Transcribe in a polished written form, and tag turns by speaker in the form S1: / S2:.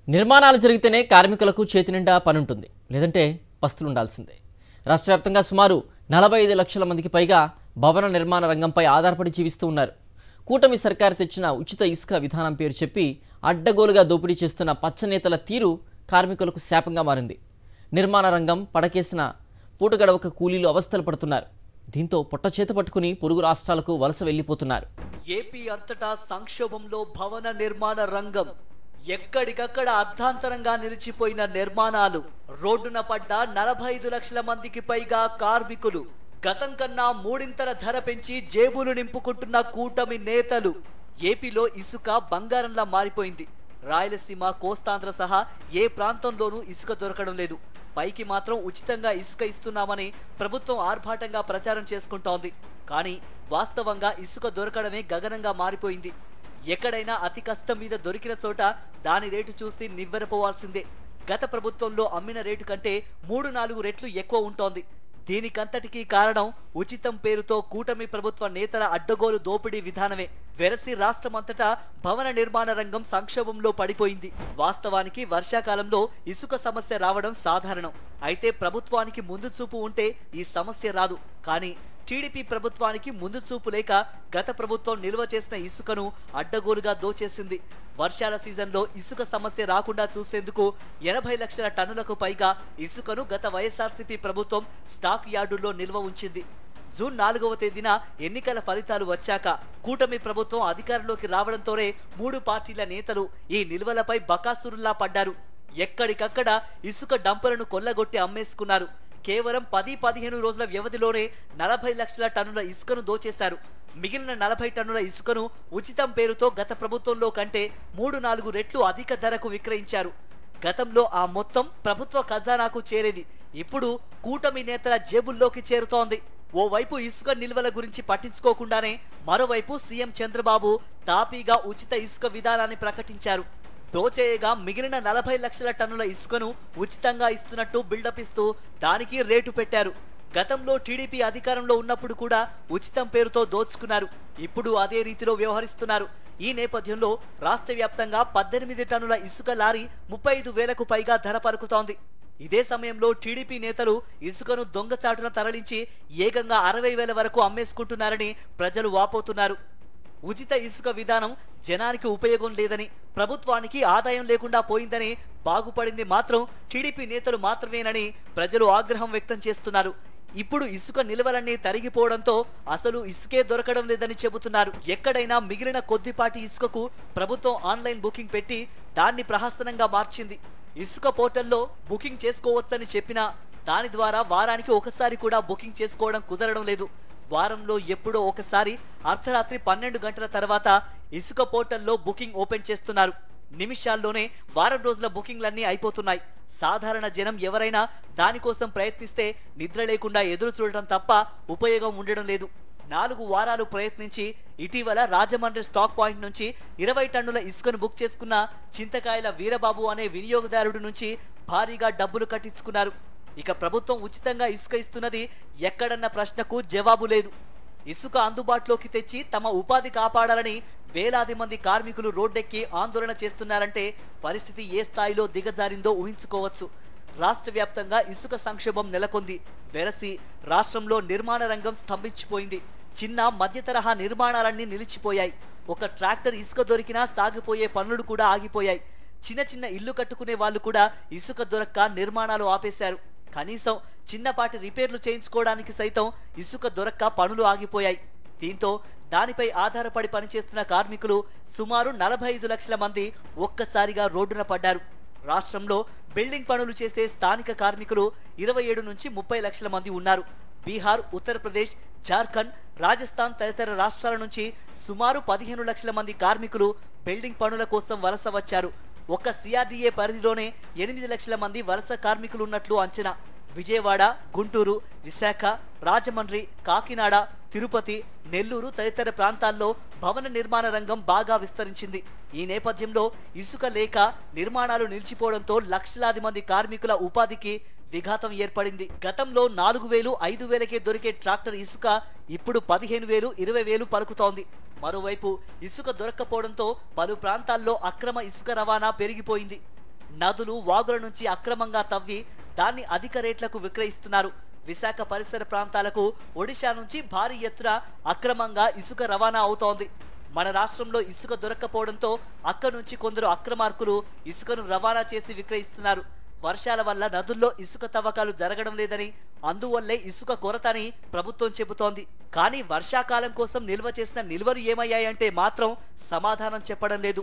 S1: నిర్మాణాలు జరిగితేనే కార్మికులకు చేతినిండా పనుంటుంది, లేదంటే పస్తులుండాల్సిందే. రాష్ట్ర వ్యాప్తంగా సుమారు 45 లక్షల మందికి పైగా భవన నిర్మాణ రంగంపై ఆధారపడి జీవిస్తూ ఉన్నారు. కూటమి సర్కారు తెచ్చిన ఉచిత ఇసుక విధానం పేరు చెప్పి అడ్డగోలుగా దోపిడీ చేస్తున్న పచ్చనేతల తీరు కార్మికులకు శాపంగా మారింది. నిర్మాణ రంగం పడకేసిన పూటగడవక కూలీలు అవస్థలు పడుతున్నారు. దీంతో పొట్ట చేత పట్టుకుని పొరుగు రాష్ట్రాలకు వలస వెళ్లిపోతున్నారు.
S2: ఏపీ అంతటా సంక్షోభంలో భవన నిర్మాణ రంగం. ఎక్కడికక్కడ అర్ధాంతరంగా నిలిచిపోయిన నిర్మాణాలు. రోడ్డున పడ్డ 45 లక్షల మందికి పైగా కార్మికులు. గతం కన్నా మూడింతల ధర పెంచి జేబులు నింపుకుంటున్న కూటమి నేతలు. ఏపీలో ఇసుక బంగారంలా మారిపోయింది. రాయలసీమ, కోస్తాంధ్ర సహా ఏ ప్రాంతంలోనూ ఇసుక దొరకడం లేదు. పైకి మాత్రం ఉచితంగా ఇసుక ఇస్తున్నామని ప్రభుత్వం ఆర్భాటంగా ప్రచారం చేసుకుంటోంది. కానీ వాస్తవంగా ఇసుక దొరకడమే గగనంగా మారిపోయింది. ఎక్కడైనా అతి కష్టం మీద దొరికిన చోట దాని రేటు చూసి నివ్వెరపోవాల్సిందే. గత ప్రభుత్వంలో అమ్మిన రేటు కంటే 3-4 రెట్లు ఎక్కువ ఉంటోంది. దీనికంతటికీ కారణం ఉచితం పేరుతో కూటమి ప్రభుత్వ నేతల అడ్డగోలు దోపిడీ విధానమే. వెరసి రాష్ట్రమంతటా భవన నిర్మాణ రంగం సంక్షోభంలో పడిపోయింది. వాస్తవానికి వర్షాకాలంలో ఇసుక సమస్య రావడం సాధారణం. అయితే ప్రభుత్వానికి ముందు చూపు ఉంటే ఈ సమస్య రాదు. కానీ టీడీపీ ప్రభుత్వానికి ముందు చూపు లేక గత ప్రభుత్వం నిల్వ చేసిన ఇసుకను అడ్డగోలుగా దోచేసింది. వర్షాల సీజన్లో ఇసుక సమస్య రాకుండా చూసేందుకు 80 లక్షల టన్నులకు పైగా ఇసుకను గత వైఎస్ఆర్సీపీ ప్రభుత్వం స్టాక్ యార్డుల్లో నిల్వ ఉంచింది. జూన్ 4వ తేదీన ఎన్నికల ఫలితాలు వచ్చాక కూటమి ప్రభుత్వం అధికారంలోకి రావడంతోనే 3 పార్టీల నేతలు ఈ నిల్వలపై బకాసురుల్లా పడ్డారు. ఎక్కడికక్కడ ఇసుక డంపులను కొల్లగొట్టి అమ్మేసుకున్నారు. కేవలం 10-15 రోజుల వ్యవధిలోనే 40 లక్షల టన్నుల ఇసుకను దోచేశారు. మిగిలిన 40 టన్నుల ఇసుకను ఉచితం పేరుతో గత ప్రభుత్వంలో కంటే 3-4 రెట్లు అధిక ధరకు విక్రయించారు. గతంలో ఆ మొత్తం ప్రభుత్వ ఖజానాకు చేరేది. ఇప్పుడు కూటమి నేతల జేబుల్లోకి చేరుతోంది. ఓవైపు ఇసుక నిల్వల గురించి పట్టించుకోకుండానే మరోవైపు సీఎం చంద్రబాబు తాపీగా ఉచిత ఇసుక విధానాన్ని ప్రకటించారు. దోచేయగా మిగిలిన 40 లక్షల టన్నుల ఇసుకను ఉచితంగా ఇస్తున్నట్టు బిల్డప్ ఇస్తూ దానికి రేటు పెట్టారు. గతంలో టీడీపీ అధికారంలో ఉన్నప్పుడు కూడా ఉచితం పేరుతో దోచుకున్నారు. ఇప్పుడు అదే రీతిలో వ్యవహరిస్తున్నారు. ఈ నేపథ్యంలో రాష్ట్ర వ్యాప్తంగా 18 టన్నుల ఇసుక లారీ 35,000కు పైగా ధర పలుకుతోంది. ఇదే సమయంలో టీడీపీ నేతలు ఇసుకను దొంగచాటున తరలించి ఏకంగా 60,000 వరకు అమ్మేసుకుంటున్నారని ప్రజలు వాపోతున్నారు. ఉచిత ఇసుక విధానం జనానికి ఉపయోగం లేదని, ప్రభుత్వానికి ఆదాయం లేకుండా పోయిందని, బాగుపడింది మాత్రం టీడీపీ నేతలు మాత్రమేనని ప్రజలు ఆగ్రహం వ్యక్తం చేస్తున్నారు. ఇప్పుడు ఇసుక నిల్వలన్నీ తరిగిపోవడంతో అసలు ఇసుకే దొరకడం లేదని చెబుతున్నారు. ఎక్కడైనా మిగిలిన కొద్దిపాటి ఇసుకకు ప్రభుత్వం ఆన్లైన్ బుకింగ్ పెట్టి దాన్ని ప్రహసనంగా మార్చింది. ఇసుక పోర్టల్లో బుకింగ్ చేసుకోవచ్చని చెప్పినా దాని ద్వారా వారానికి ఒకసారి కూడా బుకింగ్ చేసుకోవడం కుదరడం లేదు. వారంలో ఎప్పుడో ఒకసారి అర్ధరాత్రి 12 గంటల తర్వాత ఇసుక పోర్టల్లో బుకింగ్ ఓపెన్ చేస్తున్నారు. నిమిషాల్లోనే వారం రోజుల బుకింగ్లన్నీ అయిపోతున్నాయి. సాధారణ జనం ఎవరైనా దానికోసం ప్రయత్నిస్తే నిద్ర లేకుండా ఎదురు చూడటం తప్ప ఉపయోగం ఉండడం లేదు. 4 వారాలు ప్రయత్నించి ఇటీవల రాజమండ్రి స్టాక్ పాయింట్ నుంచి 20 టన్నుల ఇసుకను బుక్ చేసుకున్న చింతకాయల వీరబాబు అనే వినియోగదారుడి నుంచి భారీగా డబ్బులు కట్టించుకున్నారు. ఇక ప్రభుత్వం ఉచితంగా ఇసుక ఇస్తున్నది ఎక్కడన్న ప్రశ్నకు జవాబు లేదు. ఇసుక అందుబాటులోకి తెచ్చి తమ ఉపాధి కాపాడాలని వేలాది మంది కార్మికులు రోడ్డెక్కి ఆందోళన చేస్తున్నారంటే పరిస్థితి ఏ స్థాయిలో దిగజారిందో ఊహించుకోవచ్చు. రాష్ట్ర వ్యాప్తంగా ఇసుక సంక్షోభం నెలకొంది. వెరసి రాష్ట్రంలో నిర్మాణ రంగం స్తంభించిపోయింది. చిన్న మధ్య తరహా నిర్మాణాలన్నీ నిలిచిపోయాయి. ఒక ట్రాక్టర్ ఇసుక దొరికినా సాగిపోయే పనులు కూడా ఆగిపోయాయి. చిన్న ఇల్లు కట్టుకునే వాళ్ళు కూడా ఇసుక దొరక్క నిర్మాణాలు ఆపేశారు. కనీసం చిన్నపాటి రిపేర్లు చేయించుకోవడానికి సైతం ఇసుక దొరక్క పనులు ఆగిపోయాయి. దీంతో దానిపై ఆధారపడి పనిచేస్తున్న కార్మికులు సుమారు 45 లక్షల మంది ఒక్కసారిగా రోడ్డున పడ్డారు. రాష్ట్రంలో బిల్డింగ్ పనులు చేసే స్థానిక కార్మికులు 27 నుంచి 30 లక్షల మంది ఉన్నారు. బీహార్, ఉత్తరప్రదేశ్, జార్ఖండ్, రాజస్థాన్ తదితర రాష్ట్రాల నుంచి సుమారు 15 లక్షల మంది కార్మికులు బిల్డింగ్ పనుల కోసం వలస వచ్చారు. ఒక్క సిఆర్డీఏ పరిధిలోనే 8 లక్షల మంది వలస కార్మికులు ఉన్నట్లు అంచనా. విజయవాడ, గుంటూరు, విశాఖ, రాజమండ్రి, కాకినాడ, తిరుపతి, నెల్లూరు తదితర ప్రాంతాల్లో భవన నిర్మాణ రంగం బాగా విస్తరించింది. ఈ నేపథ్యంలో ఇసుక లేక నిర్మాణాలు నిలిచిపోవడంతో లక్షలాది మంది కార్మికుల ఉపాధికి విఘాతం ఏర్పడింది. గతంలో 4,000, 5,000కే దొరికే ట్రాక్టర్ ఇసుక ఇప్పుడు 15,000, 20,000 పలుకుతోంది. మరోవైపు ఇసుక దొరక్కపోవడంతో పలు ప్రాంతాల్లో అక్రమ ఇసుక రవాణా పెరిగిపోయింది. నదులు వాగుల నుంచి అక్రమంగా తవ్వి దాన్ని అధిక రేట్లకు విక్రయిస్తున్నారు. విశాఖ పరిసర ప్రాంతాలకు ఒడిశా నుంచి భారీ ఎత్తున అక్రమంగా ఇసుక రవాణా అవుతోంది. మన రాష్ట్రంలో ఇసుక దొరక్కపోవడంతో అక్కడి నుంచి కొందరు అక్రమార్కులు ఇసుకను రవాణా చేసి విక్రయిస్తున్నారు. వర్షాల వల్ల నదుల్లో ఇసుక తవ్వకాలు జరగడం లేదని, అందువల్లే ఇసుక కొరత అని ప్రభుత్వం చెబుతోంది. కానీ వర్షాకాలం కోసం నిల్వ చేసిన నిల్వలు ఏమయ్యాయంటే మాత్రం సమాధానం చెప్పడం లేదు.